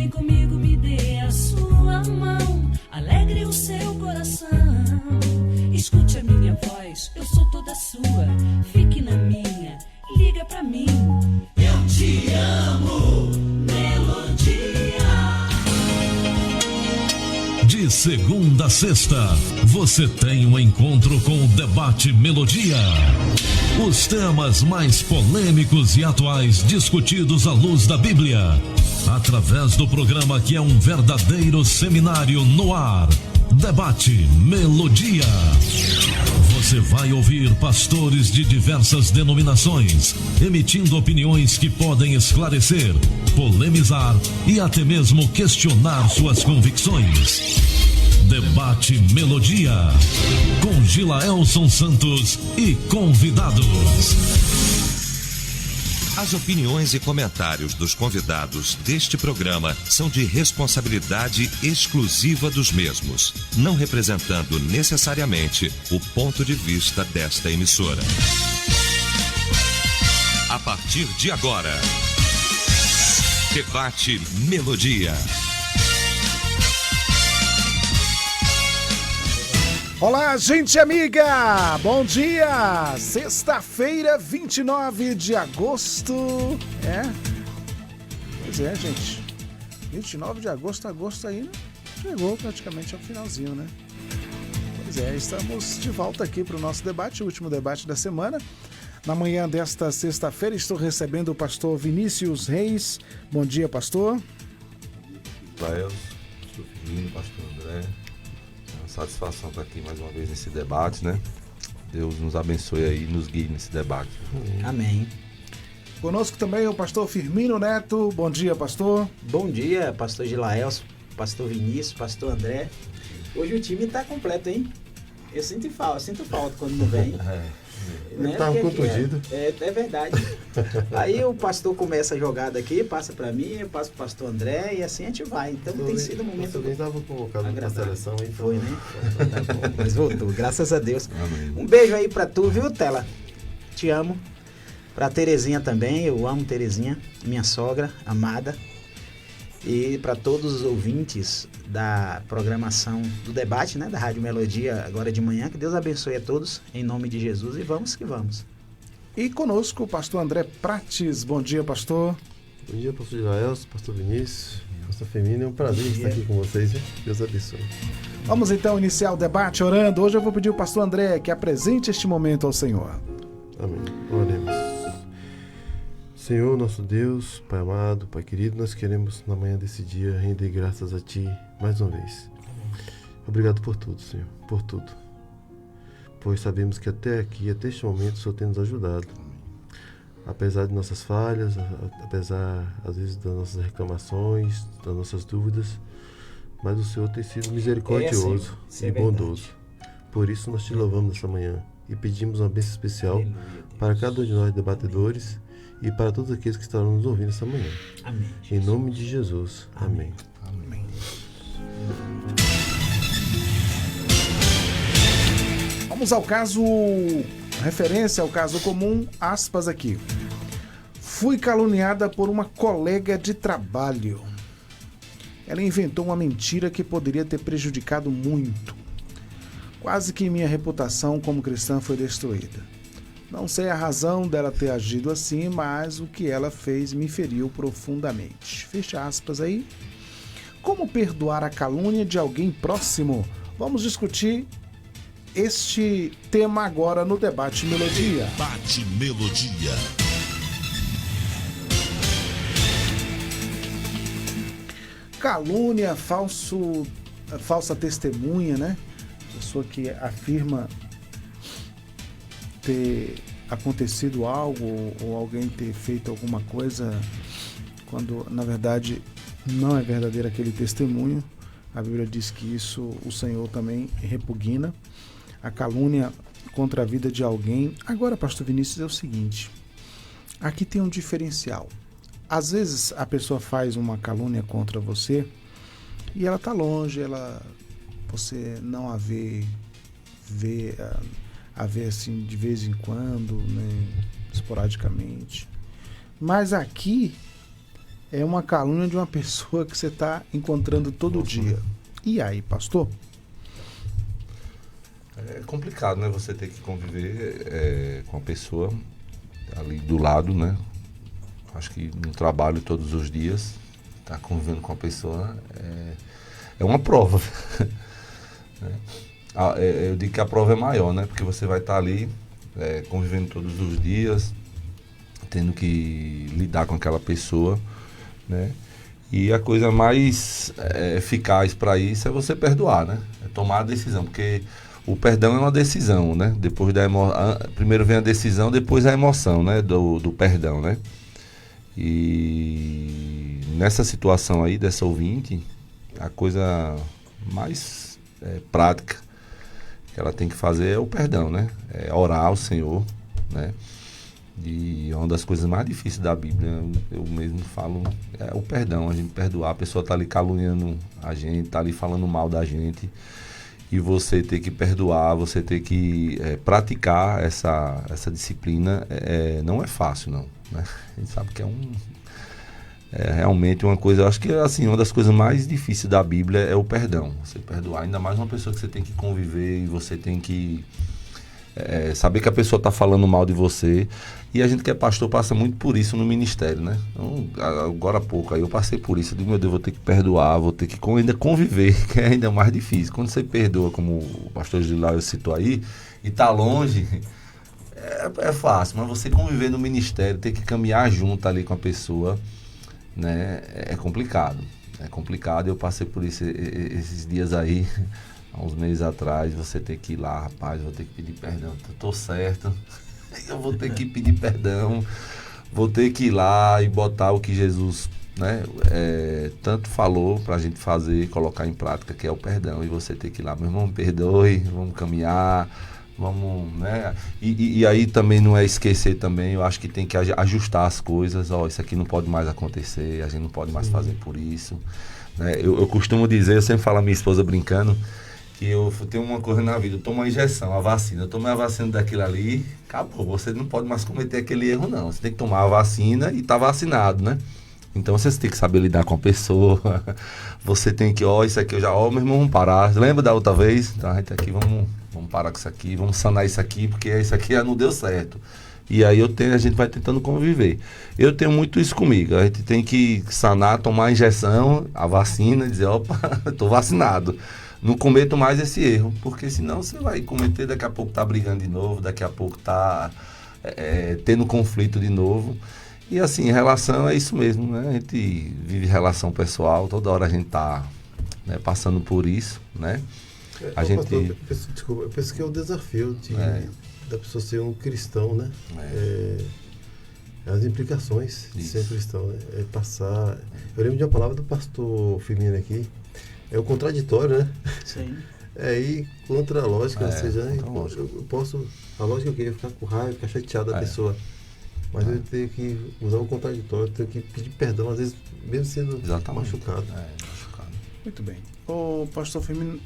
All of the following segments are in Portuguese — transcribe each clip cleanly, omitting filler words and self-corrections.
Vem comigo, me dê a sua mão, alegre o seu coração. Escute a minha voz, eu sou toda sua. Fique na minha, liga pra mim. Eu te amo, Melodia. De segunda a sexta, você tem um encontro com o Debate Melodia. Os temas mais polêmicos e atuais discutidos à luz da Bíblia. Através do programa que é um verdadeiro seminário no ar. Debate Melodia. Você vai ouvir pastores de diversas denominações, emitindo opiniões que podem esclarecer, polemizar e até mesmo questionar suas convicções. Debate Melodia, com Gilaelson Santos e convidados. As opiniões e comentários dos convidados deste programa são de responsabilidade exclusiva dos mesmos, não representando necessariamente o ponto de vista desta emissora. A partir de agora, Debate Melodia. Olá, gente amiga! Bom dia! Sexta-feira, 29 de agosto. Pois é, gente. 29 de agosto aí chegou praticamente ao finalzinho, né? Pois é, estamos de volta aqui para o nosso debate, o último debate da semana. Na manhã desta sexta-feira, estou recebendo o pastor Vinícius Reis. Bom dia, pastor. Pastor Firmino, pastor André. Satisfação estar aqui mais uma vez nesse debate, né? Deus nos abençoe aí e nos guie nesse debate. Amém. Conosco também o pastor Firmino Neto. Bom dia, pastor. Bom dia, pastor Gilaelson, pastor Vinícius, pastor André. Hoje o time está completo, hein? Eu sinto falta quando não vem. Né? Tá contundido. É verdade. Aí o pastor começa a jogada aqui, passa para mim, eu passo pro pastor André e assim a gente vai. Então tem sido um momento. Eu estava convocado na seleção aí. Foi, né? Tá bom, mas voltou, graças a Deus. Amém. Um beijo aí para tu, viu, Tela? Te amo. Pra Terezinha também, eu amo Terezinha, minha sogra amada. E para todos os ouvintes da programação do debate, né, da Rádio Melodia, agora de manhã, que Deus abençoe a todos, em nome de Jesus, e vamos que vamos. E conosco o pastor André Prates. Bom dia, pastor. Bom dia, pastor Gilaelson, pastor Vinícius, pastor Firmino. É um prazer estar aqui com vocês, hein? Deus abençoe. Vamos então iniciar o debate orando. Hoje eu vou pedir ao pastor André que apresente este momento ao Senhor. Amém. Oremos. Senhor, nosso Deus, Pai amado, Pai querido, nós queremos na manhã desse dia render graças a Ti mais uma vez. Obrigado por tudo, Senhor, por tudo. Pois sabemos que até aqui, até este momento, o Senhor tem nos ajudado. Apesar de nossas falhas, apesar, às vezes, das nossas reclamações, das nossas dúvidas, mas o Senhor tem sido misericordioso e bondoso. Por isso nós Te louvamos nessa manhã e pedimos uma bênção especial para cada um de nós debatedores e para todos aqueles que estarão nos ouvindo essa manhã. Amém. Em nome de Jesus. Amém. Amém. Vamos ao caso, referência ao caso comum, aspas aqui. Fui caluniada por uma colega de trabalho. Ela inventou uma mentira que poderia ter prejudicado muito. Quase que minha reputação como cristã foi destruída. Não sei a razão dela ter agido assim, mas o que ela fez me feriu profundamente. Fecha aspas aí. Como perdoar a calúnia de alguém próximo? Vamos discutir este tema agora no Debate Melodia. Debate Melodia. Calúnia, falsa testemunha, né? Pessoa que afirma ter acontecido algo ou alguém ter feito alguma coisa quando na verdade não é verdadeiro aquele testemunho. A Bíblia diz que isso o Senhor também repugna. A calúnia contra a vida de alguém. Agora, pastor Vinícius, é o seguinte, aqui tem um diferencial. Às vezes a pessoa faz uma calúnia contra você e ela está longe, você não a vê assim de vez em quando, né, esporadicamente. Mas aqui é uma calúnia de uma pessoa que você está encontrando todo dia. E aí, pastor? É complicado, né? Você ter que conviver com a pessoa ali do lado, né? Acho que no trabalho todos os dias, tá convivendo com a pessoa é uma prova. Eu digo que a prova é maior, né? Porque você vai estar ali convivendo todos os dias, tendo que lidar com aquela pessoa, né? E a coisa mais eficaz para isso é você perdoar, né? É tomar a decisão, porque o perdão é uma decisão, né? Depois primeiro vem a decisão, depois a emoção, né? Do perdão, né? E nessa situação aí dessa ouvinte, a coisa mais prática que ela tem que fazer é o perdão, né? É orar ao Senhor, né? E uma das coisas mais difíceis da Bíblia, eu mesmo falo, é o perdão, a gente perdoar. A pessoa está ali caluniando a gente, está ali falando mal da gente, e você ter que perdoar, você ter que praticar essa disciplina, não é fácil, não, né? A gente sabe que é realmente uma coisa, eu acho que assim, uma das coisas mais difíceis da Bíblia é o perdão. Você perdoar, ainda mais uma pessoa que você tem que conviver e você tem que saber que a pessoa está falando mal de você. E a gente que é pastor passa muito por isso no ministério, né? Então, agora há pouco, aí eu passei por isso. Eu digo, meu Deus, vou ter que perdoar, vou ter que ainda conviver, que é ainda mais difícil. Quando você perdoa, como o pastor Giláio citou aí, e está longe, é fácil. Mas você conviver no ministério, ter que caminhar junto ali com a pessoa, né? É complicado. É complicado. Eu passei por isso esses dias aí, há uns meses atrás. Você ter que ir lá, rapaz, vou ter que pedir perdão. Estou certo. Eu vou ter que pedir perdão, vou ter que ir lá e botar o que Jesus, né, tanto falou pra gente fazer, colocar em prática, que é o perdão. E você ter que ir lá, meu irmão, me perdoe, vamos caminhar, vamos, né? E aí também não é esquecer também, eu acho que tem que ajustar as coisas. Isso aqui não pode mais acontecer, a gente não pode mais fazer por isso, né? Eu costumo dizer, eu sempre falo a minha esposa brincando, que eu tenho uma coisa na vida, eu tomo uma injeção, a vacina, eu tomei a vacina daquilo ali, acabou, você não pode mais cometer aquele erro não, você tem que tomar a vacina e tá vacinado, né? Então você tem que saber lidar com a pessoa, você tem que, isso aqui eu já, meu irmão, vamos parar, lembra da outra vez? Então a gente aqui, vamos parar com isso aqui, vamos sanar isso aqui, porque isso aqui já não deu certo. E aí a gente vai tentando conviver. Eu tenho muito isso comigo, a gente tem que sanar, tomar a injeção, a vacina, dizer, opa, eu tô vacinado. Não cometo mais esse erro, porque senão você vai cometer, daqui a pouco tá brigando de novo, daqui a pouco tá tendo conflito de novo. E assim, relação é isso mesmo, né? A gente vive relação pessoal, toda hora a gente tá, né, passando por isso, né? Eu penso que é o desafio da pessoa ser um cristão, né? As implicações de ser cristão, né? Passar... Eu lembro de uma palavra do pastor Firmino aqui, é o contraditório, né? Sim. Ir contra a lógica, ou seja, eu posso... A lógica eu queria ficar com raiva, ficar chateado da pessoa. Mas eu tenho que usar o contraditório, tenho que pedir perdão, às vezes, mesmo sendo machucado. Machucado. Muito bem. Ô, pastor Firmino,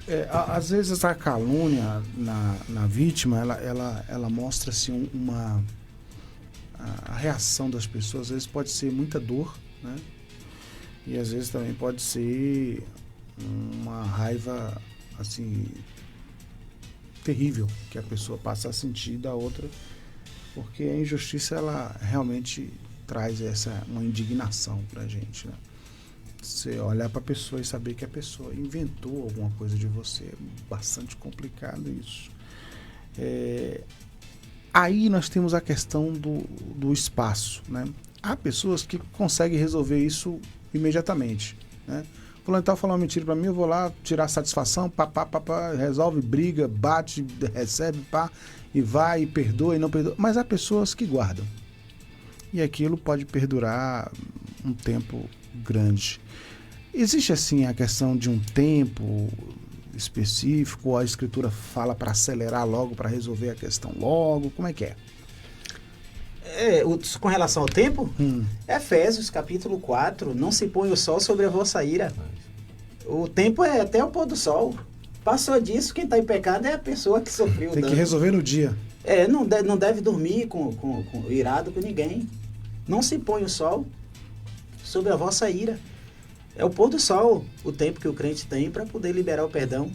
às vezes a calúnia na vítima, ela mostra assim, a reação das pessoas, às vezes pode ser muita dor, né? E às vezes também pode ser uma raiva assim terrível que a pessoa passa a sentir da outra, porque a injustiça ela realmente traz uma indignação pra gente, né? Você olhar para a pessoa e saber que a pessoa inventou alguma coisa de você, é bastante complicado isso. Aí nós temos a questão do espaço, né? Há pessoas que conseguem resolver isso imediatamente, né? Fulano tal falou uma mentira pra mim, eu vou lá tirar satisfação, resolve, briga, bate, recebe, e vai, e perdoa, e não perdoa. Mas há pessoas que guardam. E aquilo pode perdurar um tempo grande. Existe, assim, a questão de um tempo específico, ou a Escritura fala para acelerar logo, para resolver a questão logo? Como é que é? Com relação ao tempo, Efésios capítulo 4, não se põe o sol sobre a vossa ira. O tempo é até o pôr do sol. Passou disso, quem está em pecado é a pessoa que sofreu o dano. Tem que resolver no dia. Não deve dormir irado com ninguém. Não se põe o sol. sobre a vossa ira. É o pôr do sol, o tempo que o crente tem para poder liberar o perdão.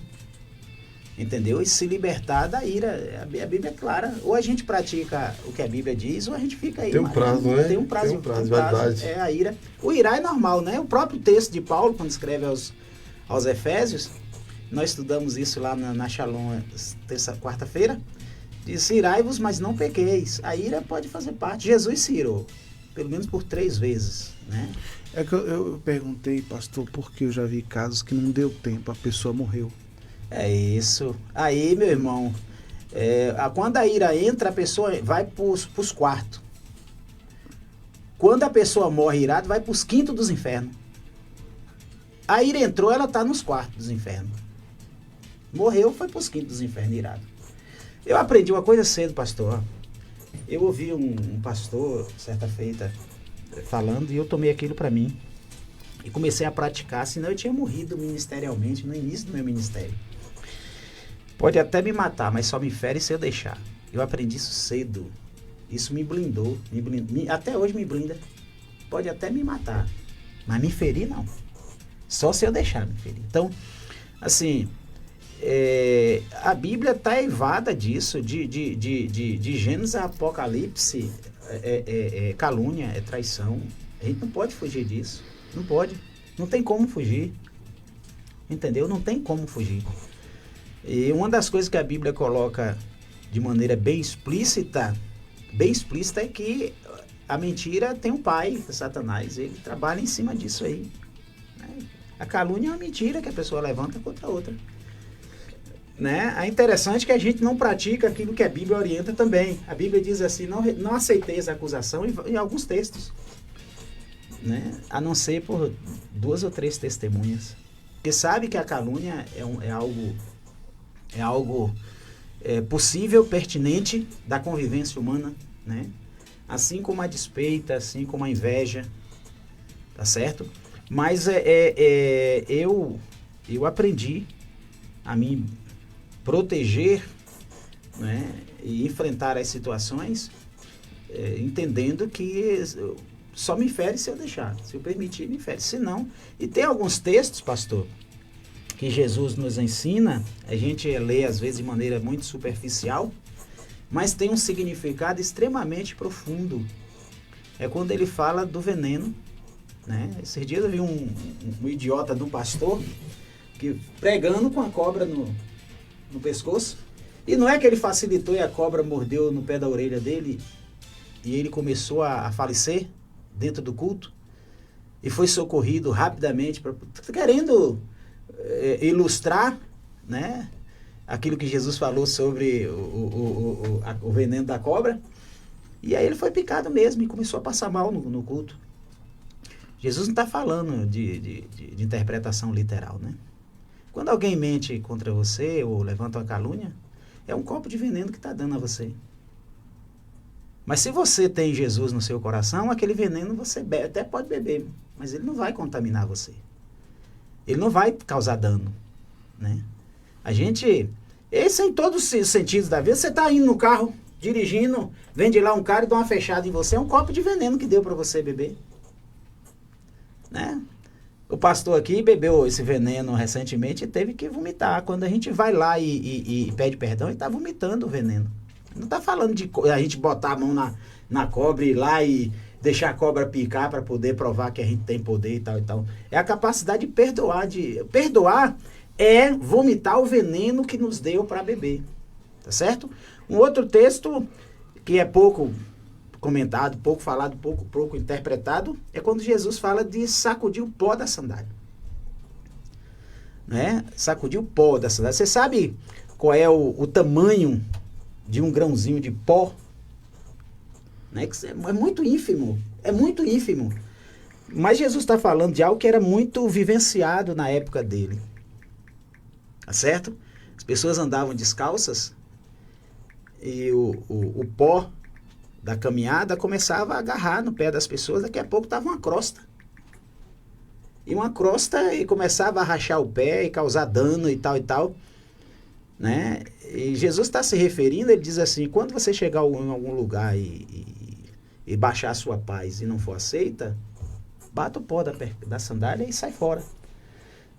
Entendeu? E se libertar da ira. A Bíblia é clara. Ou a gente pratica o que a Bíblia diz, ou a gente fica aí. Tem um prazo, né? Tem um prazo. Tem um prazo de validade. É a ira. O irar é normal, né? O próprio texto de Paulo, quando escreve aos Efésios, nós estudamos isso lá na Shalom, quarta-feira, diz: irai-vos, mas não pequeis. A ira pode fazer parte. Jesus se irou, pelo menos por 3 vezes, né? É que eu perguntei, pastor, porque eu já vi casos que não deu tempo, a pessoa morreu. É isso. Aí, meu irmão, quando a ira entra, a pessoa vai pros quartos. Quando a pessoa morre irada, vai pros quintos dos infernos. A ira entrou, ela tá nos quartos dos infernos. Morreu, foi pros quintos dos infernos, irado. Eu aprendi uma coisa cedo, pastor. Eu ouvi um pastor, certa feita, falando, e eu tomei aquilo para mim. E comecei a praticar, senão eu tinha morrido ministerialmente no início do meu ministério. Pode até me matar, mas só me fere se eu deixar. Eu aprendi isso cedo. Isso me blindou. Até hoje me blinda. Pode até me matar, mas me ferir não. Só se eu deixar me ferir. Então, assim, a Bíblia está eivada disso, de Gênesis a Apocalipse, calúnia, é traição. A gente não pode fugir disso. Não pode. Não tem como fugir. Entendeu? Não tem como fugir. E uma das coisas que a Bíblia coloca de maneira bem explícita é que a mentira tem um pai, Satanás. Ele trabalha em cima disso aí. Né? A calúnia é uma mentira que a pessoa levanta contra a outra. Né? É interessante que a gente não pratica aquilo que a Bíblia orienta também. A Bíblia diz assim: não aceiteis a acusação em alguns textos. Né? A não ser por 2 ou 3 testemunhas. Porque sabe que a calúnia é algo possível, pertinente da convivência humana, né? Assim como a despeita, assim como a inveja, tá certo? Mas eu aprendi a me proteger, né? E enfrentar as situações, entendendo que só me fere se eu deixar. Se eu permitir, me fere. Se não... E tem alguns textos, pastor, que Jesus nos ensina, a gente lê às vezes de maneira muito superficial, mas tem um significado extremamente profundo. É quando ele fala do veneno, né? Esses dias eu vi um idiota de um pastor que pregando com a cobra no pescoço, e não é que ele facilitou e a cobra mordeu no pé da orelha dele e ele começou a falecer dentro do culto e foi socorrido rapidamente, querendo ilustrar, né, aquilo que Jesus falou sobre o veneno da cobra. E aí ele foi picado mesmo e começou a passar mal no culto. Jesus não está falando de interpretação literal, né? Quando alguém mente contra você ou levanta uma calúnia, é um copo de veneno que está dando a você. Mas se você tem Jesus no seu coração, aquele veneno você até pode beber, mas ele não vai contaminar você. Ele não vai causar dano, né? Esse é em todos os sentidos da vida. Você está indo no carro, dirigindo, vem de lá um cara e dá uma fechada em você, é um copo de veneno que deu para você beber, né? O pastor aqui bebeu esse veneno recentemente e teve que vomitar. Quando a gente vai lá e pede perdão, ele está vomitando o veneno. Não está falando de a gente botar a mão na cobra e ir lá e deixar a cobra picar para poder provar que a gente tem poder e tal e tal. É a capacidade de perdoar. Perdoar é vomitar o veneno que nos deu para beber. Tá certo? Um outro texto que é pouco comentado, pouco falado, pouco interpretado, é quando Jesus fala de sacudir o pó da sandália. Né? Sacudir o pó da sandália. Você sabe qual é o tamanho de um grãozinho de pó? Né? É muito ínfimo. É muito ínfimo. Mas Jesus está falando de algo que era muito vivenciado na época dele. Tá certo? As pessoas andavam descalças e o pó da caminhada começava a agarrar no pé das pessoas. Daqui a pouco estava uma crosta. E uma crosta e começava a rachar o pé e causar dano e tal e tal. Né? E Jesus está se referindo, ele diz assim: quando você chegar em algum lugar e baixar a sua paz e não for aceita, bata o pó da sandália e sai fora.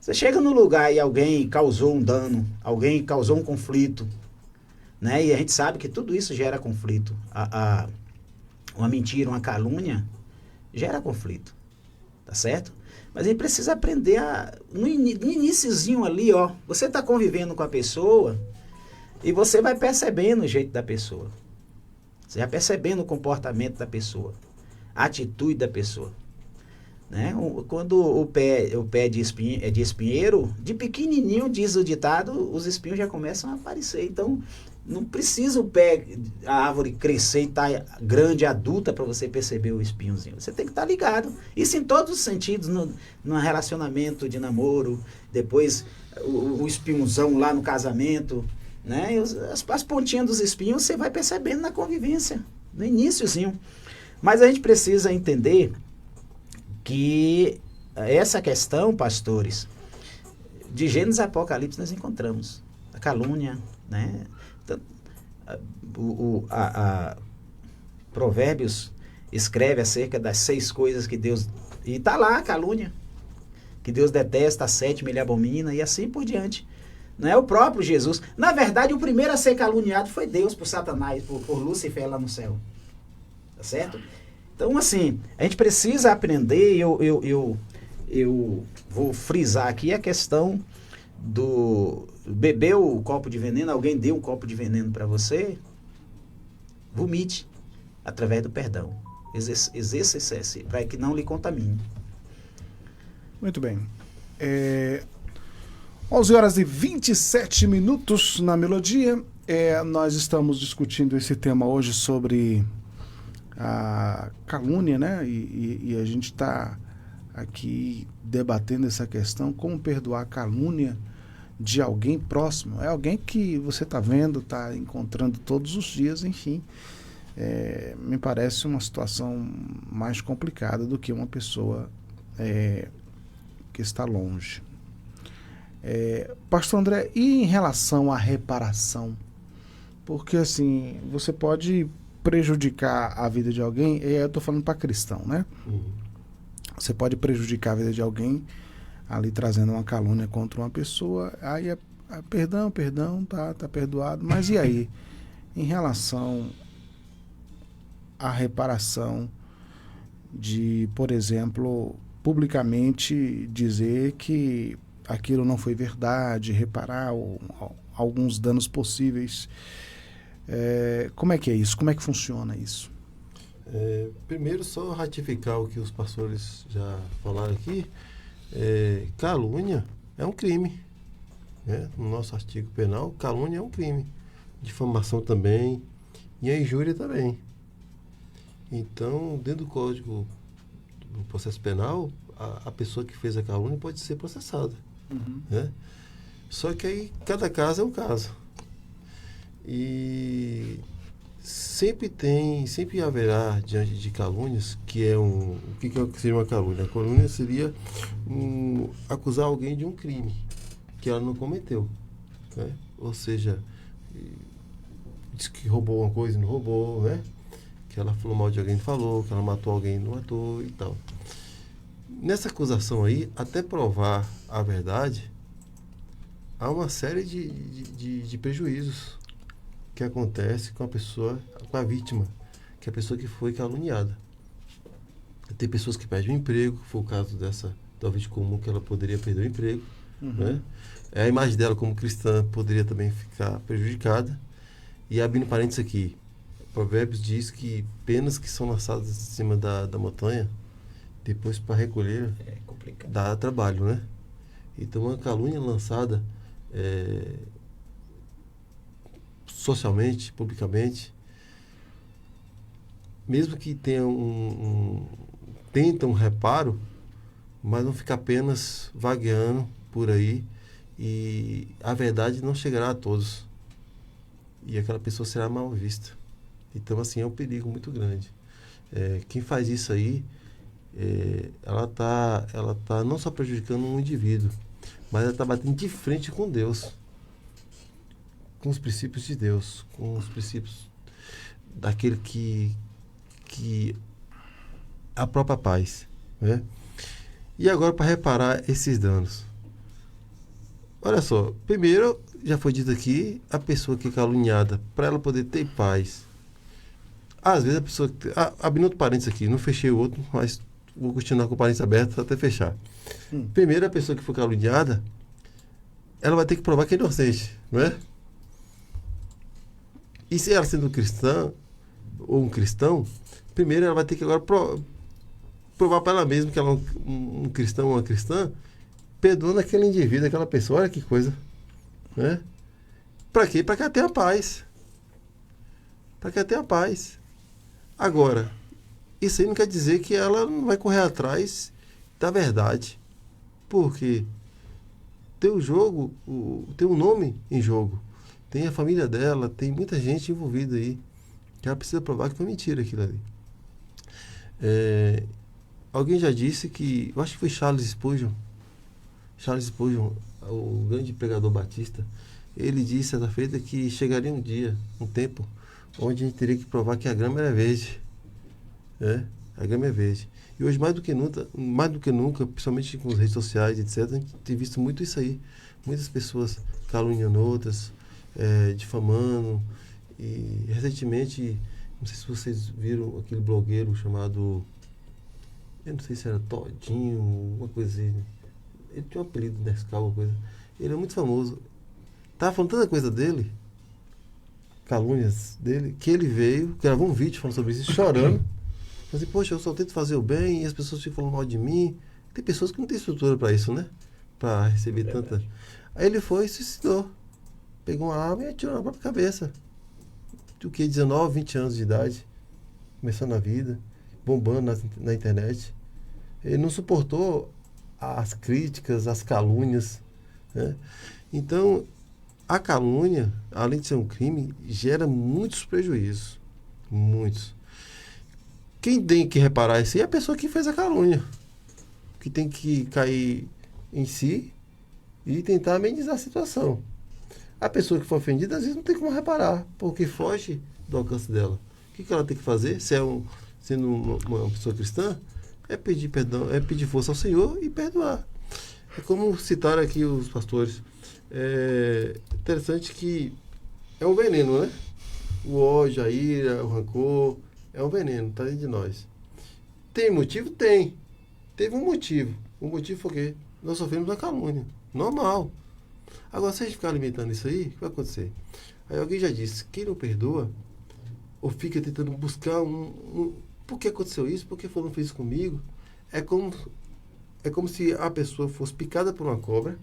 Você chega no lugar e alguém causou um dano, alguém causou um conflito, né? E a gente sabe que tudo isso gera conflito. Uma mentira, uma calúnia, gera conflito, tá certo? Mas a gente precisa aprender no iniciozinho ali, ó, você está convivendo com a pessoa e você vai percebendo o jeito da pessoa. Você vai percebendo o comportamento da pessoa, a atitude da pessoa. Né? Quando o pé é de espinheiro, de pequenininho, diz o ditado, os espinhos já começam a aparecer. Então, não precisa a árvore crescer e estar grande, adulta, para você perceber o espinhozinho. Você tem que estar ligado. Isso em todos os sentidos, no relacionamento de namoro, depois o espinhozão lá no casamento, né? As pontinhas dos espinhos você vai percebendo na convivência, no iniciozinho. Mas a gente precisa entender que essa questão, pastores, de Gênesis e Apocalipse nós encontramos. A calúnia, né? Provérbios escreve acerca das 6 coisas que Deus... E está lá a calúnia. Que Deus detesta, a 7ª ele abomina, e assim por diante. Não é o próprio Jesus. Na verdade, o primeiro a ser caluniado foi Deus por Satanás, por Lúcifer lá no céu. Tá certo? Então, assim, a gente precisa aprender, eu vou frisar aqui a questão do beber o copo de veneno, alguém deu um copo de veneno para você, vomite através do perdão. Exerça para que não lhe contamine. Muito bem. 11h27 na Melodia. Nós estamos discutindo esse tema hoje sobre a calúnia, né? E a gente está aqui debatendo essa questão, como perdoar a calúnia de alguém próximo. É alguém que você está vendo, está encontrando todos os dias, enfim. Me parece uma situação mais complicada do que uma pessoa que está longe. Pastor André, e em relação à reparação? Porque assim, você pode prejudicar a vida de alguém, e eu estou falando para cristão, né? Você pode prejudicar a vida de alguém ali trazendo uma calúnia contra uma pessoa, aí perdão, tá perdoado, mas e aí? Em relação à reparação de, por exemplo, publicamente dizer que aquilo não foi verdade, reparar alguns danos possíveis. Como é que é isso? Como é que funciona isso? Primeiro, só ratificar o que os pastores já falaram aqui. Calúnia é um crime, né? No nosso artigo penal, calúnia é um crime. Difamação também, e a injúria também. Então, dentro do Código do Processo Penal, a pessoa que fez a calúnia pode ser processada. Né? Só que aí cada caso é um caso. E sempre haverá, diante de calúnias, o que seria uma calúnia? A calúnia seria acusar alguém de um crime que ela não cometeu, né? Ou seja, diz que roubou uma coisa e não roubou, né? Que ela falou mal de alguém e falou, que ela matou alguém e não matou e tal. Nessa acusação aí, até provar a verdade, há uma série de prejuízos que acontece com a pessoa, com a vítima, que é a pessoa que foi caluniada. Tem pessoas que perdem o emprego, foi o caso dessa da vítima comum, que ela poderia perder o emprego. Né? A imagem dela como cristã poderia também ficar prejudicada. E abrindo parênteses aqui, Provérbios diz que penas que são lançadas em cima da montanha, depois para recolher, dá trabalho, né? Então, uma calúnia lançada socialmente, publicamente, mesmo que tenha tenta um reparo, mas não fica apenas vagueando por aí, e a verdade não chegará a todos. E aquela pessoa será mal vista. Então, assim, é um perigo muito grande. Quem faz isso aí, ela tá não só prejudicando um indivíduo, mas ela está batendo de frente com Deus, com os princípios de Deus, com os princípios daquele que a própria paz, né? E agora para reparar esses danos? Olha só, primeiro, já foi dito aqui, a pessoa que é caluniada, para ela poder ter paz. Às vezes a pessoa... abrindo outro parênteses aqui, não fechei o outro, mas vou continuar com o parênteses aberto até fechar. Primeiro, a pessoa que for caluniada, ela vai ter que provar que é inocente, não é? E se ela sendo cristã, ou um cristão, primeiro ela vai ter que agora provar para ela mesma que ela é um cristão ou uma cristã, perdoando aquele indivíduo, aquela pessoa. Olha que coisa, né? Para quê? Para que ela tenha paz. Para que ela tenha paz. Agora, isso aí não quer dizer que ela não vai correr atrás da verdade. Porque tem o jogo, tem um nome em jogo. Tem a família dela, tem muita gente envolvida aí. Que ela precisa provar que foi mentira aquilo ali. Alguém já disse que... Eu acho que foi Charles Spurgeon. Charles Spurgeon, o grande pregador batista, ele disse certa feita que chegaria um dia, um tempo, onde a gente teria que provar que a grama era verde. A grama é verde. E hoje, mais do que nunca, principalmente com as redes sociais, etc., a gente tem visto muito isso aí. Muitas pessoas caluniando outras, difamando. E recentemente, não sei se vocês viram aquele blogueiro chamado... Eu não sei se era Todinho, uma coisa assim. Ele tinha um apelido, Nescau, uma coisa. Ele é muito famoso. Tava falando tanta coisa dele, calúnias dele, que ele veio, gravou um vídeo falando sobre isso, chorando. Falei assim, poxa, eu só tento fazer o bem e as pessoas ficam falando mal de mim. Tem pessoas que não têm estrutura para isso, né? Para receber tanta... Aí ele foi e se suicidou. Pegou uma arma e atirou na própria cabeça. O que? 19, 20 anos de idade. Começando a vida, bombando na internet. Ele não suportou as críticas, as calúnias, né? Então, a calúnia, além de ser um crime, gera muitos prejuízos. Muitos. Quem tem que reparar isso aí é a pessoa que fez a calúnia. Que tem que cair em si e tentar amenizar a situação. A pessoa que foi ofendida, às vezes não tem como reparar, porque foge do alcance dela. O que ela tem que fazer, sendo uma pessoa cristã, é pedir perdão, é pedir força ao Senhor e perdoar. É como citaram aqui os pastores. É interessante que é um veneno, né? O ódio, a ira, o rancor, é um veneno, está dentro de nós. Tem motivo? Tem. Teve um motivo. O motivo foi o quê? Nós sofremos uma calúnia. Normal. Agora, se a gente ficar alimentando isso aí, o que vai acontecer? Aí alguém já disse, quem não perdoa, ou fica tentando buscar por que aconteceu isso? Por que fulano fez isso comigo? É como se a pessoa fosse picada por uma cobra,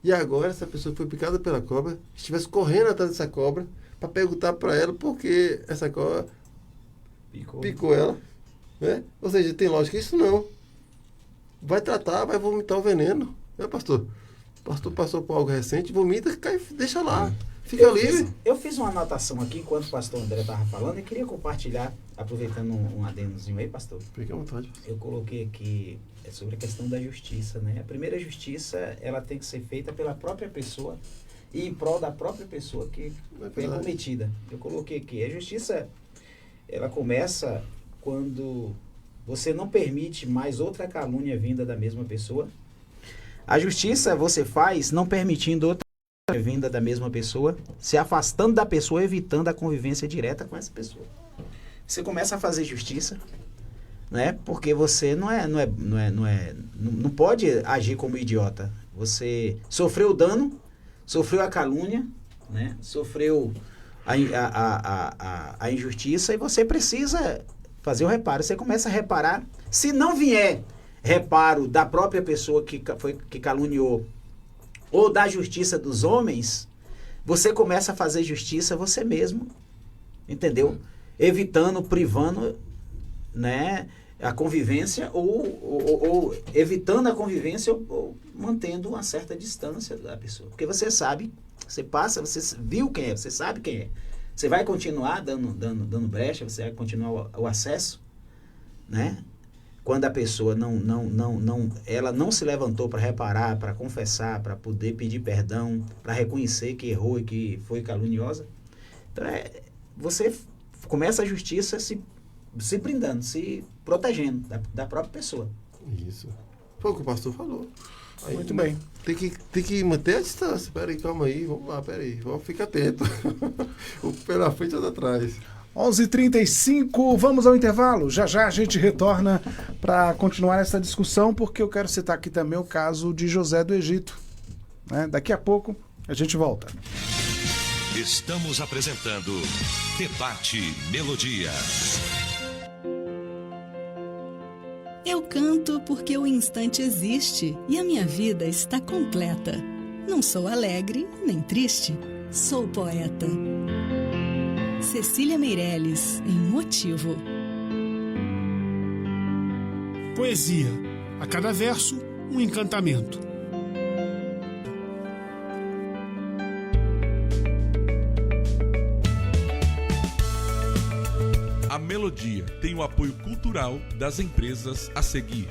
e agora essa pessoa que foi picada pela cobra estivesse correndo atrás dessa cobra para perguntar para ela por que essa cobra picou ela. Né? Ou seja, tem lógica isso não. Vai tratar, vai vomitar o veneno. Né, pastor? O pastor passou por algo recente, vomita, cai, deixa lá. Fica livre. Eu fiz uma anotação aqui enquanto o pastor André estava falando e queria compartilhar, aproveitando um adendozinho aí, pastor. Fique à vontade. Eu coloquei aqui sobre a questão da justiça, né? A primeira justiça, ela tem que ser feita pela própria pessoa e em prol da própria pessoa que foi cometida. Eu coloquei aqui, a justiça, ela começa quando você não permite mais outra calúnia vinda da mesma pessoa. A justiça você faz não permitindo outra vinda da mesma pessoa, se afastando da pessoa, evitando a convivência direta com essa pessoa. Você começa a fazer justiça, né? Porque você não pode agir como idiota. Você sofreu o dano, sofreu a calúnia, né? Sofreu a injustiça e você precisa fazer o reparo. Você começa a reparar. Se não vier reparo da própria pessoa que caluniou ou da justiça dos homens, você começa a fazer justiça você mesmo, entendeu? Evitando, privando, né, a convivência ou evitando a convivência ou mantendo uma certa distância da pessoa. Porque você sabe, você viu quem é, você sabe quem é. Você vai continuar dando brecha, você vai continuar o acesso, né? Quando a pessoa ela não se levantou para reparar, para confessar, para poder pedir perdão, para reconhecer que errou e que foi caluniosa. Então, você começa a justiça se brindando, se protegendo da própria pessoa. Isso. Foi o que o pastor falou. Aí, Muito bem. Tem que manter a distância. Peraí, calma aí, vamos lá, peraí. Vamos ficar atento. O pela frente ou atrás. 11h35, vamos ao intervalo. Já já a gente retorna para continuar essa discussão, porque eu quero citar aqui também o caso de José do Egito. Né? Daqui a pouco a gente volta. Estamos apresentando Debate Melodia. Eu canto porque o instante existe e a minha vida está completa. Não sou alegre nem triste, sou poeta. Cecília Meirelles, em Motivo. Poesia. A cada verso, um encantamento. A Melodia tem o apoio cultural das empresas a seguir.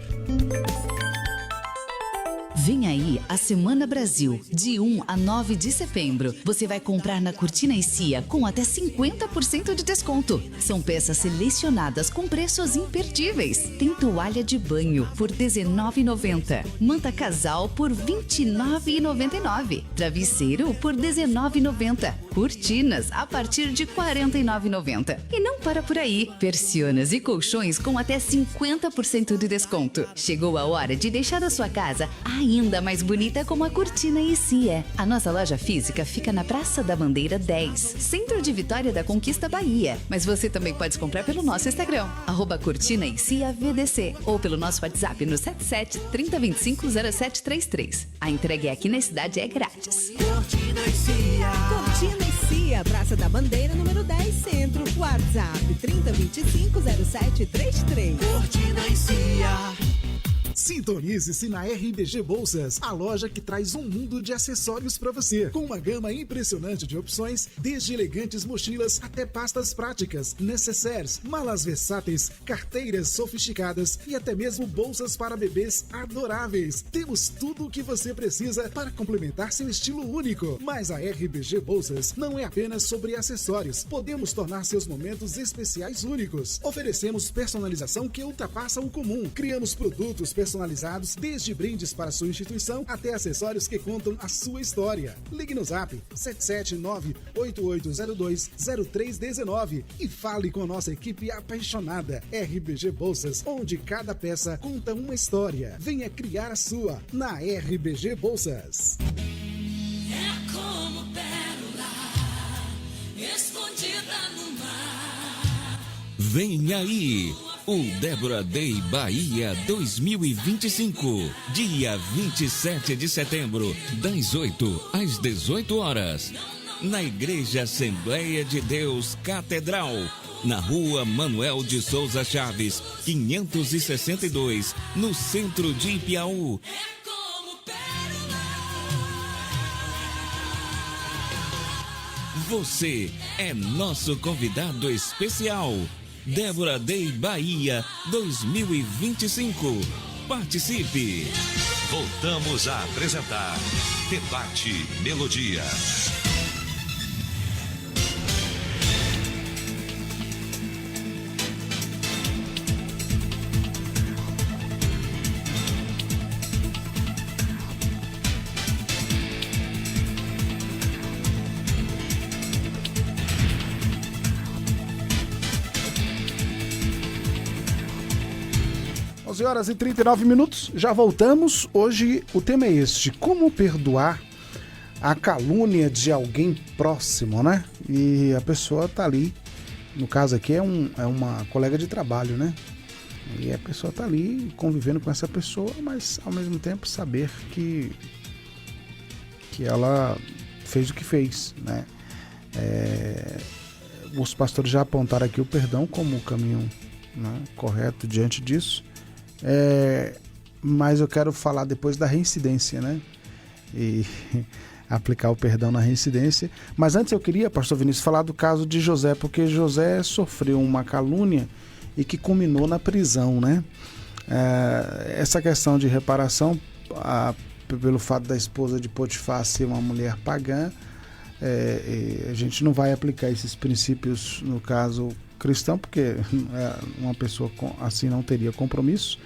Vem aí a Semana Brasil, de 1 a 9 de setembro. Você vai comprar na Cortina e Cia com até 50% de desconto. São peças selecionadas com preços imperdíveis. Tem toalha de banho por R$19,90. Manta casal por R$29,99. Travesseiro por R$19,90. Cortinas a partir de R$49,90. E não para por aí. Persianas e colchões com até 50% de desconto. Chegou a hora de deixar a sua casa ainda mais bonita como a Cortina e Cia. A nossa loja física fica na Praça da Bandeira 10, Centro de Vitória da Conquista, Bahia. Mas você também pode comprar pelo nosso Instagram, @Cortina e Cia VDC, ou pelo nosso WhatsApp no 77 3025 0733. A entrega aqui na cidade é grátis. Cortina e Cia. Cortina e Cia, Praça da Bandeira, número 10, Centro. WhatsApp 3025 0733. Cortina e Cia. Sintonize-se na RBG Bolsas, a loja que traz um mundo de acessórios para você, com uma gama impressionante de opções, desde elegantes mochilas até pastas práticas, necessaires, malas versáteis, carteiras sofisticadas e até mesmo bolsas para bebês adoráveis. Temos tudo o que você precisa para complementar seu estilo único. Mas a RBG Bolsas não é apenas sobre acessórios. Podemos tornar seus momentos especiais únicos. Oferecemos personalização que ultrapassa o comum. Criamos produtos personalizados, desde brindes para sua instituição até acessórios que contam a sua história. Ligue no Zap 779-8802-0319 e fale com a nossa equipe apaixonada. RBG Bolsas, onde cada peça conta uma história. Venha criar a sua na RBG Bolsas. É como pérola escondida no mar. Vem aí o Débora Day Bahia 2025, dia 27 de setembro, das 8 às 18 horas, na Igreja Assembleia de Deus Catedral, na Rua Manuel de Souza Chaves, 562, no centro de Ipiaú. Você é nosso convidado especial. Débora Day Bahia 2025. Participe! Voltamos a apresentar Debate Melodia. Horas e 39 minutos, já voltamos. Hoje o tema é este: como perdoar a calúnia de alguém próximo, né? E a pessoa tá ali, no caso aqui é uma colega de trabalho, né? E a pessoa tá ali convivendo com essa pessoa, mas ao mesmo tempo saber que ela fez o que fez, né? Os pastores já apontaram aqui o perdão como o caminho, né, correto diante disso. Mas eu quero falar depois da reincidência, né? E aplicar o perdão na reincidência. Mas antes eu queria, pastor Vinícius, falar do caso de José, porque José sofreu uma calúnia e que culminou na prisão, né? Essa questão de reparação, pelo fato da esposa de Potifar ser uma mulher pagã, a gente não vai aplicar esses princípios no caso cristão, porque uma pessoa assim não teria compromisso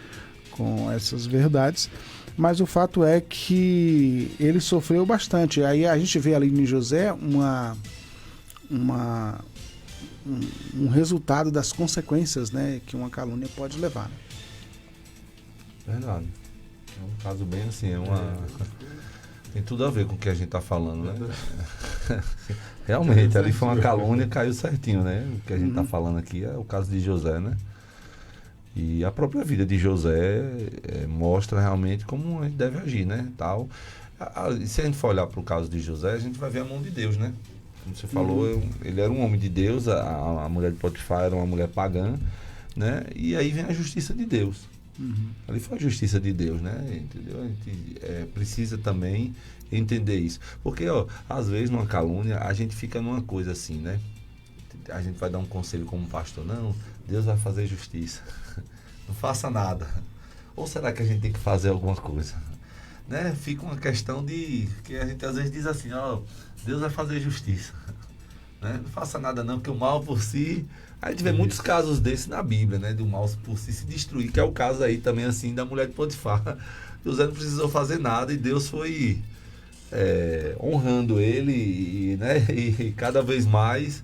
com essas verdades, mas o fato é que ele sofreu bastante. Aí a gente vê ali em José um resultado das consequências, né, que uma calúnia pode levar. Verdade. É um caso bem assim, tem tudo a ver com o que a gente está falando, né? Realmente, ali foi uma calúnia, caiu certinho, né? O que a gente está falando aqui é o caso de José, né? E a própria vida de José mostra realmente como a gente deve agir, né? Tal. Se a gente for olhar para o caso de José, a gente vai ver a mão de Deus, né? Como você falou, ele era um homem de Deus, a mulher de Potifar era uma mulher pagã, né? E aí vem a justiça de Deus. Ali foi a justiça de Deus, né? Entendeu? A gente precisa também entender isso. Porque, às vezes, numa calúnia, a gente fica numa coisa assim, né? A gente vai dar um conselho como pastor, não, Deus vai fazer justiça. Não faça nada. Ou será que a gente tem que fazer alguma coisa? Né? Fica uma questão de... que a gente às vezes diz assim, Deus vai fazer justiça. Né? Não faça nada não, que o mal por si... A gente vê muitos casos desses na Bíblia, né? Do mal por si se destruir, que é o caso aí também assim da mulher de Potifar. José não precisou fazer nada e Deus foi honrando ele né? E cada vez mais,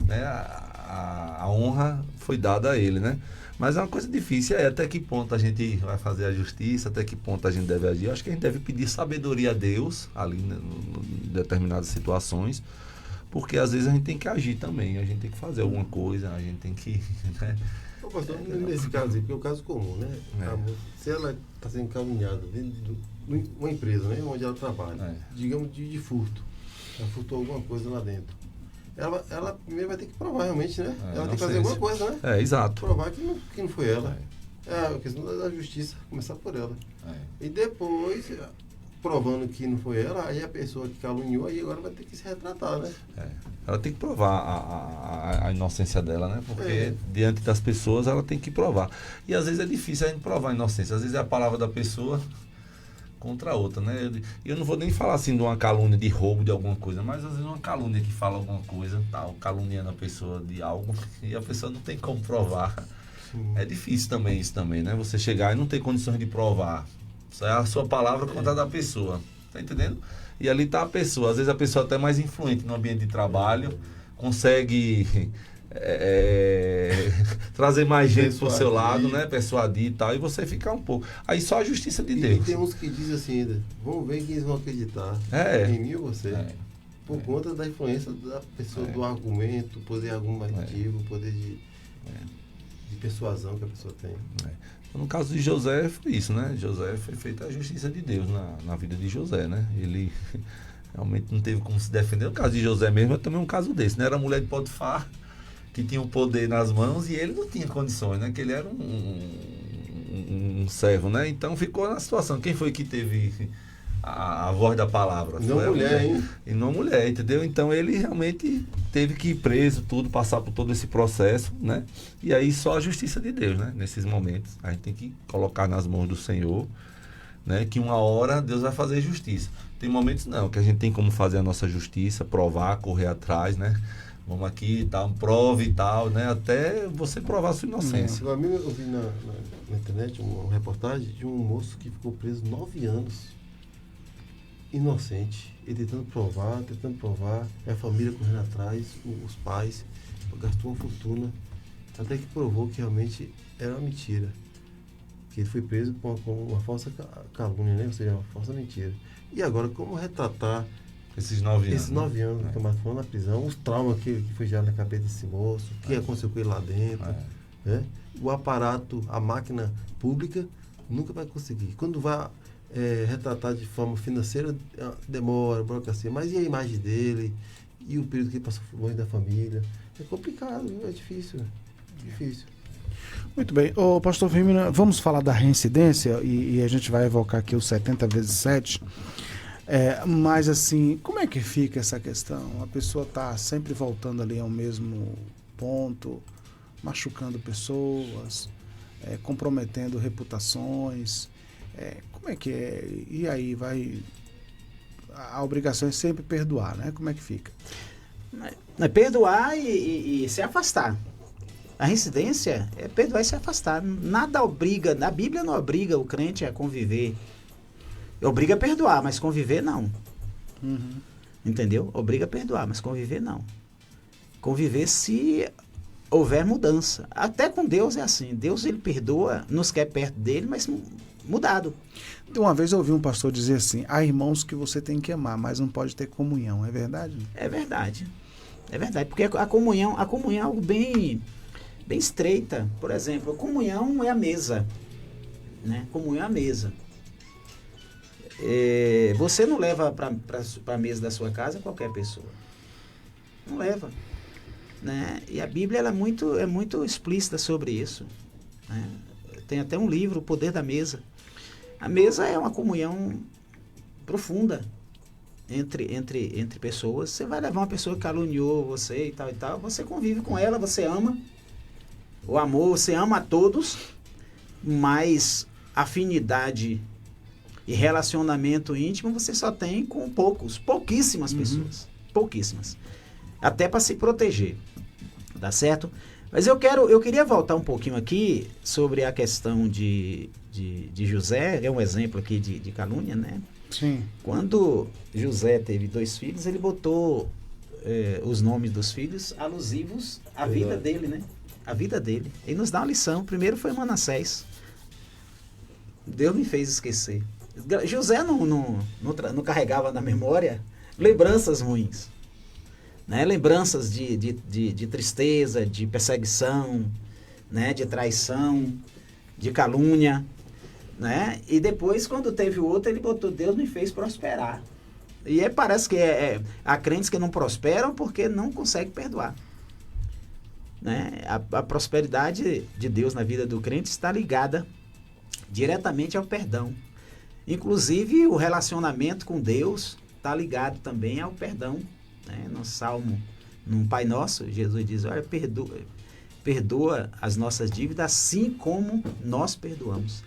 né? A honra foi dada a ele, né? Mas é uma coisa difícil, até que ponto a gente vai fazer a justiça, até que ponto a gente deve agir. Eu acho que a gente deve pedir sabedoria a Deus ali em determinadas situações, porque às vezes a gente tem que agir também, a gente tem que fazer alguma coisa, a gente tem que... Né? Pastor, nesse caso aí, porque é o caso comum, né? Se ela está sendo caluniada dentro de uma empresa, né? Onde ela trabalha, digamos de furto, ela furtou alguma coisa lá dentro. Ela primeiro vai ter que provar realmente, né? Ela tem que fazer alguma coisa, né? Exato. Provar que não foi ela. É a questão da justiça, começar por ela. E depois, provando que não foi ela, aí a pessoa que caluniou, aí agora vai ter que se retratar, né? Ela tem que provar a inocência dela, né? Porque diante das pessoas ela tem que provar. E às vezes é difícil a gente provar a inocência. Às vezes é a palavra da pessoa contra a outra, né? Eu não vou nem falar assim de uma calúnia de roubo de alguma coisa, mas às vezes uma calúnia que fala alguma coisa, tal, caluniando a pessoa de algo, e a pessoa não tem como provar. É difícil também isso também, né? Você chegar e não ter condições de provar. Isso é a sua palavra contra a da pessoa. Tá entendendo? E ali tá a pessoa. Às vezes a pessoa até mais influente no ambiente de trabalho, consegue trazer mais gente pro seu lado, né? Persuadir e tal, e você ficar um pouco. Aí só a justiça de Deus. E tem uns que dizem assim ainda, vamos ver quem eles vão acreditar. Em mim ou você? Por conta da influência da pessoa, do argumento, poder argumentativo, poder de persuasão que a pessoa tem. No caso de José foi isso, né? José foi feita a justiça de Deus na vida de José, né? Ele realmente não teve como se defender. No caso de José mesmo é também um caso desse, né? Era a mulher de Potifar que tinha o poder nas mãos e ele não tinha condições, né? Que ele era um servo, né? Então ficou na situação. Quem foi que teve a voz da palavra? Não foi mulher, hein? E não mulher, entendeu? Então ele realmente teve que ir preso, tudo, passar por todo esse processo, né? E aí só a justiça de Deus, né? Nesses momentos a gente tem que colocar nas mãos do Senhor, né? Que uma hora Deus vai fazer justiça. Tem momentos não, que a gente tem como fazer a nossa justiça, provar, correr atrás, né? Vamos aqui e tal, prove e tal, né? Até você provar a sua inocência. Eu vi na internet uma reportagem de um moço que ficou preso 9 anos, inocente, e tentando provar, a família correndo atrás, os pais, gastou uma fortuna, até que provou que realmente era uma mentira. Que ele foi preso com uma falsa calúnia, né? Ou seja, uma falsa mentira. E agora, como retratar esses 9 anos? Esses 9 anos que foram na prisão, os traumas que foi já na cabeça desse moço, o que aconteceu com ele lá dentro. Né? O aparato, a máquina pública, nunca vai conseguir. Quando vai retratar de forma financeira, demora, burocracia. Mas e a imagem dele? E o período que ele passou longe da família? É complicado, é difícil. Difícil. Muito bem. Ô, pastor Firmino, vamos falar da reincidência e a gente vai evocar aqui os 70 vezes 7. Mas assim, como é que fica essa questão? A pessoa está sempre voltando ali ao mesmo ponto, machucando pessoas, comprometendo reputações. Como é que é? E aí a obrigação é sempre perdoar, né? Como é que fica? É perdoar e se afastar. A reincidência é perdoar e se afastar. Nada obriga, a Bíblia não obriga o crente a conviver. Obriga a perdoar, mas conviver não. Entendeu? Obriga a perdoar, mas conviver não. Conviver se houver mudança. Até com Deus é assim. Deus, ele perdoa, nos quer perto dele, mas mudado. Uma vez eu ouvi um pastor dizer assim: há irmãos que você tem que amar, mas não pode ter comunhão. É verdade? É verdade. É verdade, porque a comunhão é algo bem estreita. Por exemplo, a comunhão é a mesa, né? Comunhão é a mesa. Você não leva para a mesa da sua casa qualquer pessoa. Não leva, né? E a Bíblia ela é muito explícita sobre isso, né? Tem até um livro, O Poder da Mesa. A mesa é uma comunhão profunda entre pessoas. Você vai levar uma pessoa que caluniou você e tal, você convive com ela, você ama. O amor, você ama a todos, mas afinidade e relacionamento íntimo você só tem com pouquíssimas pessoas. Pouquíssimas. Até para se proteger. Tá certo? Mas eu queria voltar um pouquinho aqui sobre a questão de José. É um exemplo aqui de calúnia, né? Sim. Quando José teve 2 filhos, ele botou os nomes dos filhos alusivos à vida dele, né? A vida dele. Ele nos dá uma lição. O primeiro foi Manassés. Deus me fez esquecer. José não carregava na memória lembranças ruins, né? Lembranças de tristeza, de perseguição, né? De traição, de calúnia, né? E depois, quando teve o outro, ele botou: Deus me fez prosperar. E aí parece que há crentes que não prosperam porque não conseguem perdoar, né? A prosperidade de Deus na vida do crente está ligada diretamente ao perdão. Inclusive, o relacionamento com Deus está ligado também ao perdão, né? No Salmo, no Pai Nosso, Jesus diz: olha, perdoa as nossas dívidas assim como nós perdoamos.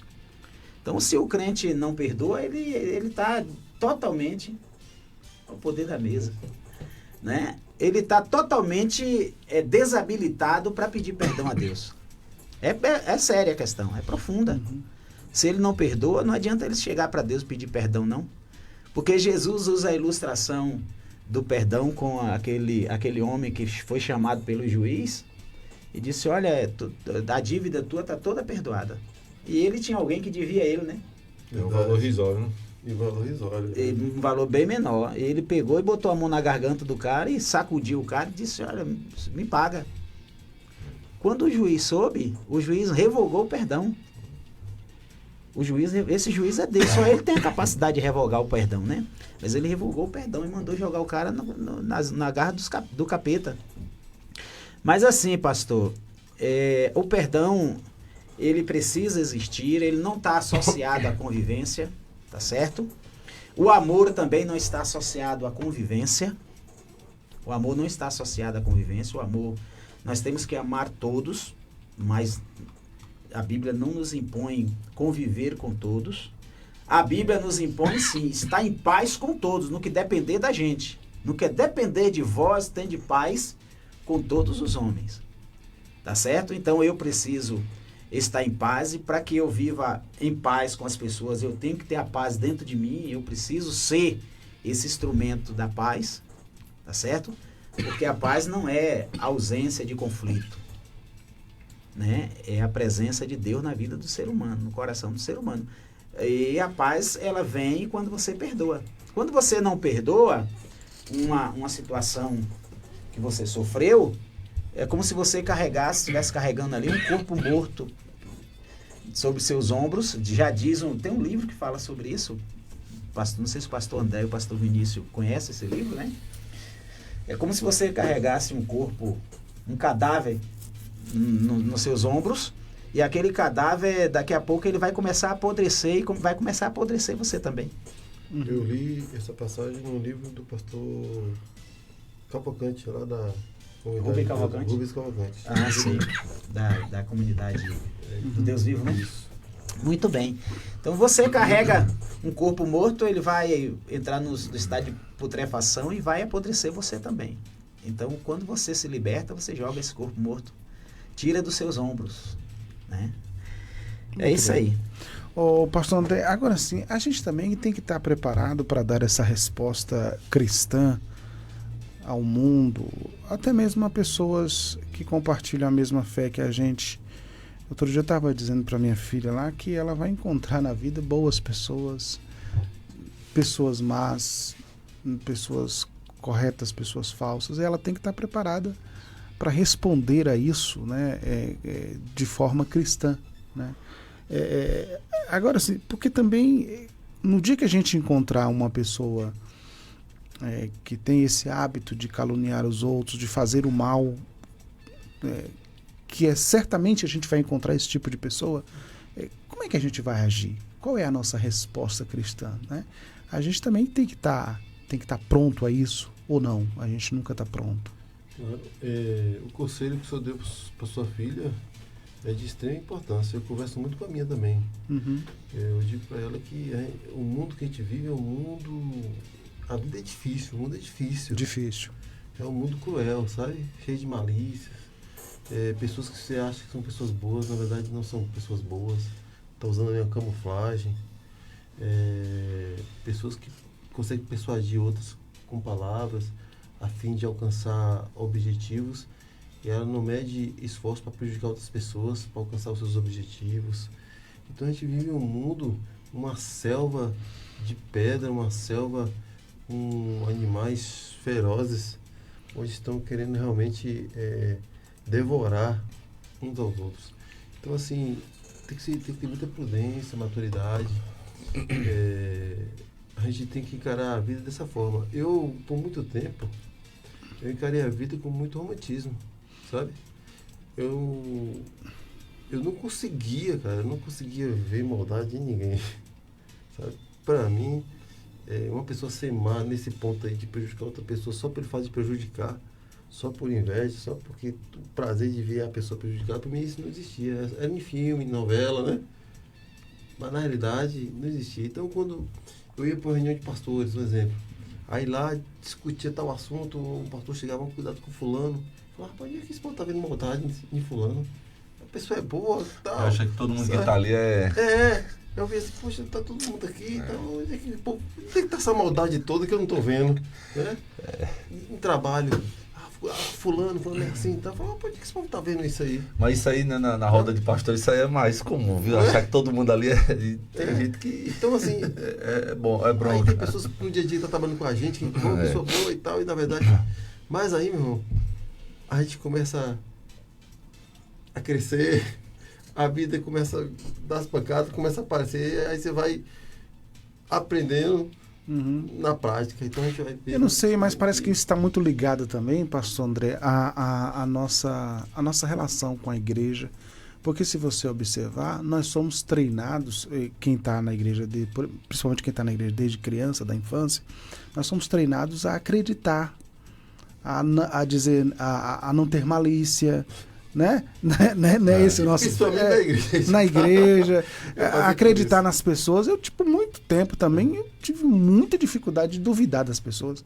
Então, se o crente não perdoa, ele está totalmente ao poder da mesa, né? Ele está totalmente desabilitado para pedir perdão a Deus. É séria a questão, é profunda. Se ele não perdoa, não adianta ele chegar para Deus pedir perdão, não. Porque Jesus usa a ilustração do perdão com aquele homem que foi chamado pelo juiz e disse: olha, a dívida tua está toda perdoada. E ele tinha alguém que devia ele, né? É um valor risório, né? E valor risório. Um valor bem menor. Ele pegou e botou a mão na garganta do cara e sacudiu o cara e disse: olha, me paga. Quando o juiz soube, o juiz revogou o perdão. Esse juiz é dele, só ele tem a capacidade de revogar o perdão, né? Mas ele revogou o perdão e mandou jogar o cara na garra do capeta. Mas assim, pastor, o perdão, ele precisa existir, ele não está associado à convivência, tá certo? O amor também não está associado à convivência. O amor não está associado à convivência. O amor, nós temos que amar todos, mas a Bíblia não nos impõe conviver com todos. A Bíblia nos impõe, sim, estar em paz com todos, no que depender da gente. No que depender de vós, tende paz com todos os homens. Tá certo? Então eu preciso estar em paz, e para que eu viva em paz com as pessoas, eu tenho que ter a paz dentro de mim, eu preciso ser esse instrumento da paz, tá certo? Porque a paz não é a ausência de conflito, né? É a presença de Deus na vida do ser humano, no coração do ser humano. E a paz, ela vem quando você perdoa. Quando você não perdoa uma situação que você sofreu, é como se você estivesse carregando ali um corpo morto sobre seus ombros. Já tem um livro que fala sobre isso. Não sei se o pastor André e o pastor Vinícius conhecem esse livro, né? É como se você carregasse um cadáver nos seus ombros, e aquele cadáver, daqui a pouco, ele vai começar a apodrecer, e vai começar a apodrecer você também. Eu li essa passagem no livro do pastor Cavalcante, lá da Rubens Cavalcante. Rubens Cavalcante. Ah, sim. Da comunidade do Deus Vivo, né? Isso. Muito bem. Então você carrega um corpo morto, ele vai entrar no estado de putrefação e vai apodrecer você também. Então, quando você se liberta, você joga esse corpo morto tira dos seus ombros, né? É Muito isso bem. aí. Ô, pastor André, agora sim, a gente também tem que estar preparado para dar essa resposta cristã ao mundo, até mesmo a pessoas que compartilham a mesma fé que a gente. Outro dia eu estava dizendo para minha filha lá que ela vai encontrar na vida boas pessoas, pessoas más, pessoas corretas, pessoas falsas, e ela tem que estar preparada para responder a isso, né, de forma cristã, né? Agora sim, porque também no dia que a gente encontrar uma pessoa que tem esse hábito de caluniar os outros, de fazer o mal, que certamente a gente vai encontrar esse tipo de pessoa, como é que a gente vai agir? Qual é a nossa resposta cristã, né? A gente também tem que estar pronto a isso, ou não? A gente nunca está pronto. Claro, o conselho que o senhor deu para sua filha é de extrema importância. Eu converso muito com a minha também. Uhum. Eu digo para ela que o mundo que a gente vive é um mundo... A vida é difícil, o mundo é difícil. Difícil. É um mundo cruel, sabe? Cheio de malícias. Pessoas que você acha que são pessoas boas, na verdade não são pessoas boas. Estão usando a minha camuflagem. Pessoas que conseguem persuadir outras com palavras a fim de alcançar objetivos, e ela não mede esforço para prejudicar outras pessoas, para alcançar os seus objetivos. Então a gente vive um mundo, uma selva de pedra, uma selva com animais ferozes, onde estão querendo realmente devorar uns aos outros. Então assim, tem que ter muita prudência, maturidade. A gente tem que encarar a vida dessa forma. Eu, por muito tempo, eu encarei a vida com muito romantismo, sabe? Eu não conseguia, cara, eu não conseguia ver maldade em ninguém, sabe? Pra mim, uma pessoa ser má nesse ponto aí de prejudicar outra pessoa só pelo fato de prejudicar, só por inveja, só porque o prazer de ver a pessoa prejudicada, pra mim isso não existia. Era em filme, em novela, né? Mas na realidade não existia. Então quando eu ia para uma reunião de pastores, por exemplo, aí lá discutia tal assunto, o pastor chegava, cuidado com fulano, falava, rapaz, onde é que esse povo tá vendo maldade em fulano? A pessoa é boa, tal. Acha que todo mundo que tá ali eu vi assim, poxa, tá todo mundo aqui, então onde é que tá essa maldade toda que eu não tô vendo, né? Em trabalho, fulano é assim, tá? Fala, onde é que esse povo tá vendo isso aí? Mas isso aí, né, na roda de pastor, isso aí é mais comum, viu? Achar que todo mundo ali tem gente que... Então, assim... é bronca. Aí tem pessoas que no dia a dia tá trabalhando com a gente, que é uma pessoa boa e tal, e na verdade... Mas aí, meu irmão, a gente começa a crescer, a vida começa a dar as pancadas, começa a aparecer, aí você vai aprendendo... na prática, então a gente vai ver. Eu não sei, mas parece que isso está muito ligado também, pastor André, a nossa relação com a igreja, porque se você observar, nós somos treinados, quem está na igreja, principalmente quem está na igreja desde criança, da infância, nós somos treinados a acreditar, a dizer, a não ter malícia, né? Não é esse o nosso... Na igreja, acreditar nas pessoas. Eu, muito tempo também, eu tive muita dificuldade de duvidar das pessoas.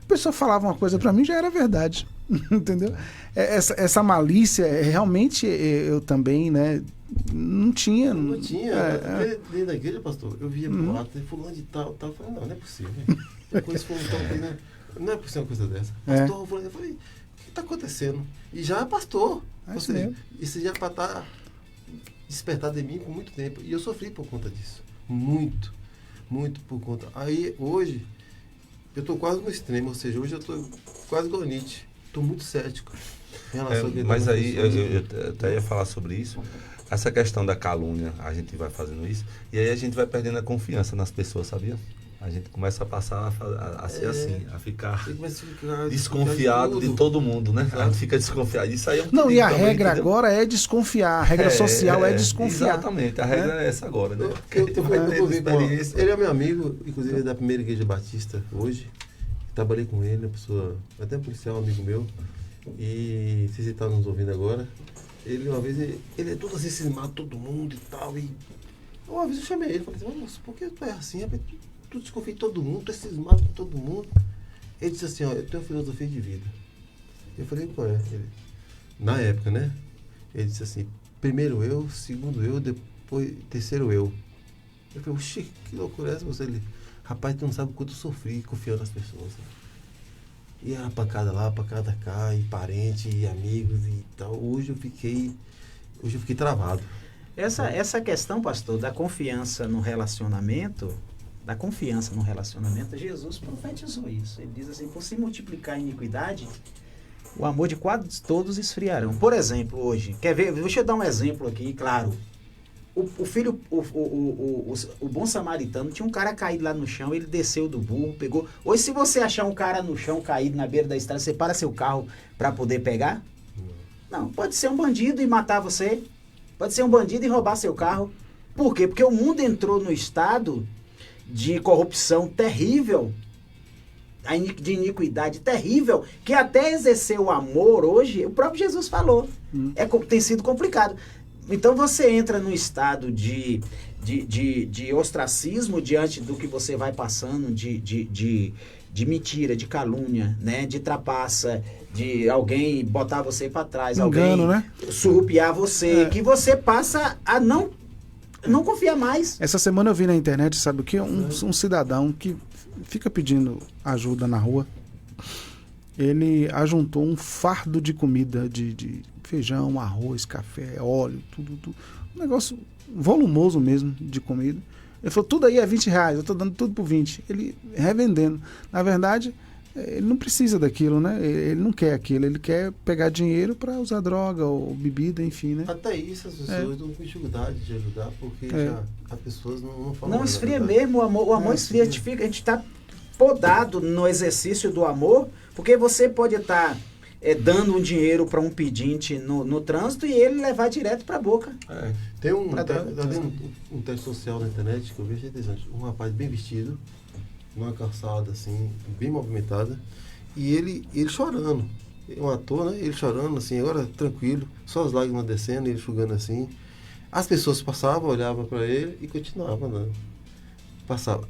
A pessoa falava uma coisa pra mim, já era verdade. Entendeu? Essa malícia, realmente, eu também, né? Não tinha. Não tinha. Dentro da igreja, pastor, eu via tem fulano de tal. Eu falei, não é possível. Eu conheço fulano tal, não é possível uma coisa dessa. Pastor, fulano, eu falei, o que está acontecendo? E já é pastor. Isso já para estar despertado em mim por muito tempo. E eu sofri por conta disso. Muito por conta. Aí, hoje, eu estou quase no extremo. Ou seja, hoje eu estou quase igual Nietzsche. Estou muito cético em relação a... Mas aí, eu até ia falar sobre isso. Essa questão da calúnia, a gente vai fazendo isso. E aí a gente vai perdendo a confiança nas pessoas, sabia? A gente começa a passar a ser assim, a ficar desconfiado de todo mundo, né? A gente fica desconfiado. Isso aí é não, e a regra agora é desconfiar. A regra social é desconfiar. Exatamente, a regra é essa agora, né? Ele é meu amigo, inclusive da primeira igreja batista hoje. Trabalhei com ele, uma pessoa, até um policial, um amigo meu. E se você está nos ouvindo agora, ele uma vez, ele é todo assim, cismado, todo mundo e tal. E uma vez eu chamei ele, falei assim, moço, por que tu é assim? Tu desconfia de todo mundo, tu é cismado com todo mundo. Ele disse assim, eu tenho uma filosofia de vida. Eu falei, qual é? Ele, na época, né? Ele disse assim, primeiro eu, segundo eu, depois terceiro eu. Eu falei, oxi, que loucura é essa? Ele, rapaz, tu não sabe o quanto eu sofri confiando nas pessoas. E a pancada lá, a pancada cá, e parente, e amigos e tal. Hoje eu fiquei travado. Essa questão, pastor, da confiança no relacionamento, Jesus profetizou isso. Ele diz assim, por se multiplicar a iniquidade, o amor de quase todos esfriarão. Por exemplo, hoje, quer ver? Deixa eu dar um exemplo aqui, claro. O bom samaritano tinha um cara caído lá no chão, ele desceu do burro, pegou. Hoje, se você achar um cara no chão caído na beira da estrada, você para seu carro para poder pegar? Não, pode ser um bandido e matar você. Pode ser um bandido e roubar seu carro. Por quê? Porque o mundo entrou no estado de corrupção terrível, de iniquidade terrível, que até exercer o amor hoje, o próprio Jesus falou, tem sido complicado. Então você entra num estado de ostracismo diante do que você vai passando, de mentira, de calúnia, né? De trapaça, de alguém botar você para trás, engano, alguém surrupiar você, que você passa a não confiar mais. Essa semana eu vi na internet, sabe o que? Um cidadão que fica pedindo ajuda na rua, ele ajuntou um fardo de comida, de feijão, arroz, café, óleo, tudo. Um negócio volumoso mesmo de comida. Ele falou, tudo aí é R$20, eu estou dando tudo por 20. Ele revendendo. Na verdade, ele não precisa daquilo, né? Ele não quer aquilo, ele quer pegar dinheiro para usar droga ou bebida, enfim, né? Até isso as pessoas estão com dificuldade de ajudar, porque já as pessoas não falam. Não esfria mesmo, o amor esfria. A gente está podado no exercício do amor, porque você pode estar dando um dinheiro para um pedinte no trânsito e ele levar direto para a boca. Tem um teste social na internet que eu vejo interessante. Um rapaz bem vestido, numa calçada assim, bem movimentada, e ele chorando. Um ator, né? Ele chorando assim, agora tranquilo, só as lágrimas descendo, ele enxugando assim. As pessoas passavam, olhavam para ele e continuavam andando. Passava.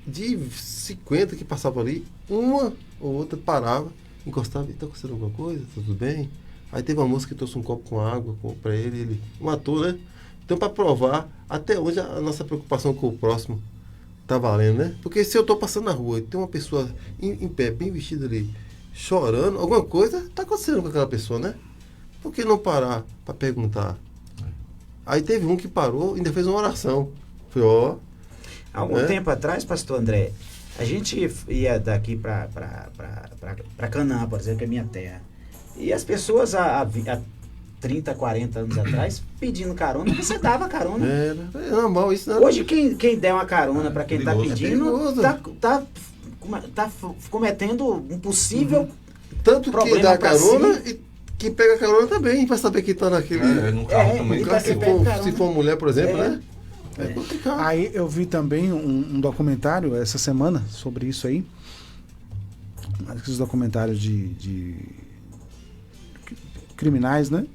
De 50 que passavam ali, uma ou outra parava, encostava, está acontecendo alguma coisa? Tudo bem? Aí teve uma moça que trouxe um copo com água para ele matou, né? Então, para provar até onde a nossa preocupação com o próximo tá valendo, né? Porque se eu estou passando na rua e tem uma pessoa em pé, bem vestida ali, chorando, alguma coisa está acontecendo com aquela pessoa, né? Por que não parar para perguntar? Aí teve um que parou e ainda fez uma oração. Foi, Algum tempo atrás, pastor André, a gente ia daqui para Canaã, por exemplo, que é minha terra. E as pessoas há 30, 40 anos atrás, pedindo carona, você dava carona. É normal isso. Não. Hoje, quem der uma carona para quem está pedindo, tá cometendo um possível tanto problema. Que dá carona e quem pega carona também, para saber que está naquele... no carro também. Se for mulher, por exemplo, né? É complicado. Aí eu vi também um documentário essa semana sobre isso aí. Esses documentários de criminais, né?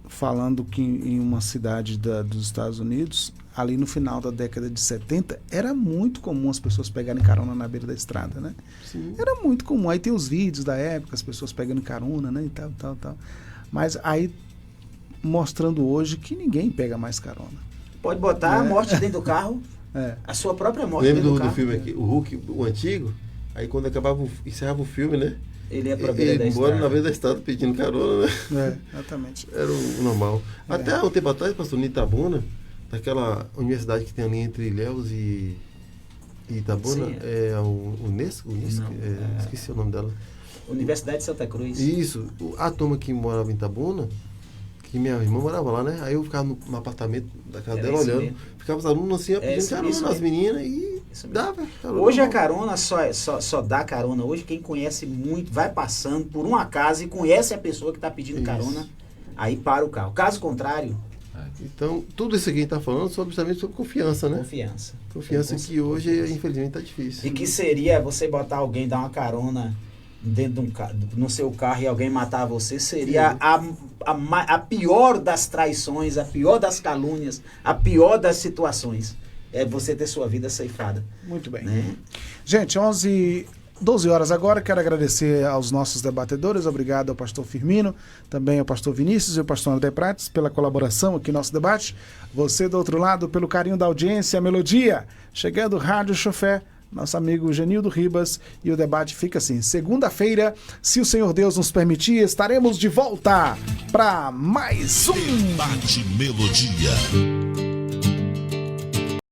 Falando que em uma cidade dos Estados Unidos, ali no final da década de 70, era muito comum as pessoas pegarem carona na beira da estrada, né? Sim. Era muito comum. Aí tem os vídeos da época, as pessoas pegando carona, né? E tal. Mas aí mostrando hoje que ninguém pega mais carona. Pode botar a morte dentro do carro, a sua própria morte dentro do carro. Lembra do filme aqui, o Hulk, o antigo, aí quando encerrava o filme, né? Ele ia pra beira da estrada. Ele mora na beira da estrada pedindo carona, né? Exatamente. Era o normal. Até um tempo atrás, pastor, em Itabuna, daquela universidade que tem ali entre Ilhéus e Itabuna, é o Unesco? Esqueci o nome dela. Universidade de Santa Cruz. Isso. A turma que morava em Itabuna, que minha irmã morava lá, né? Aí eu ficava no apartamento da casa dela olhando. Mesmo. Ficava os alunos assim, pedindo carona nas meninas e dava carona. Hoje a carona só dá carona. Hoje quem conhece muito, vai passando por uma casa e conhece a pessoa que está pedindo carona, aí para o carro. Caso contrário... Então, tudo isso aqui que a gente está falando justamente sobre confiança, né? Confiança que hoje, infelizmente, está difícil. E que seria você botar alguém, dar uma carona dentro no seu carro e alguém matar você, seria a pior das traições, a pior das calúnias, a pior das situações. É você ter sua vida ceifada. Muito bem. Né? Gente, 11 12 horas agora, quero agradecer aos nossos debatedores, obrigado ao pastor Firmino, também ao pastor Vinícius e ao pastor André Prates pela colaboração aqui no nosso debate. Você do outro lado, pelo carinho da audiência, a melodia, chegando Rádio Chofé, nosso amigo Genildo Ribas, e o debate fica assim. Segunda-feira, se o Senhor Deus nos permitir, estaremos de volta para mais um Debate Melodia.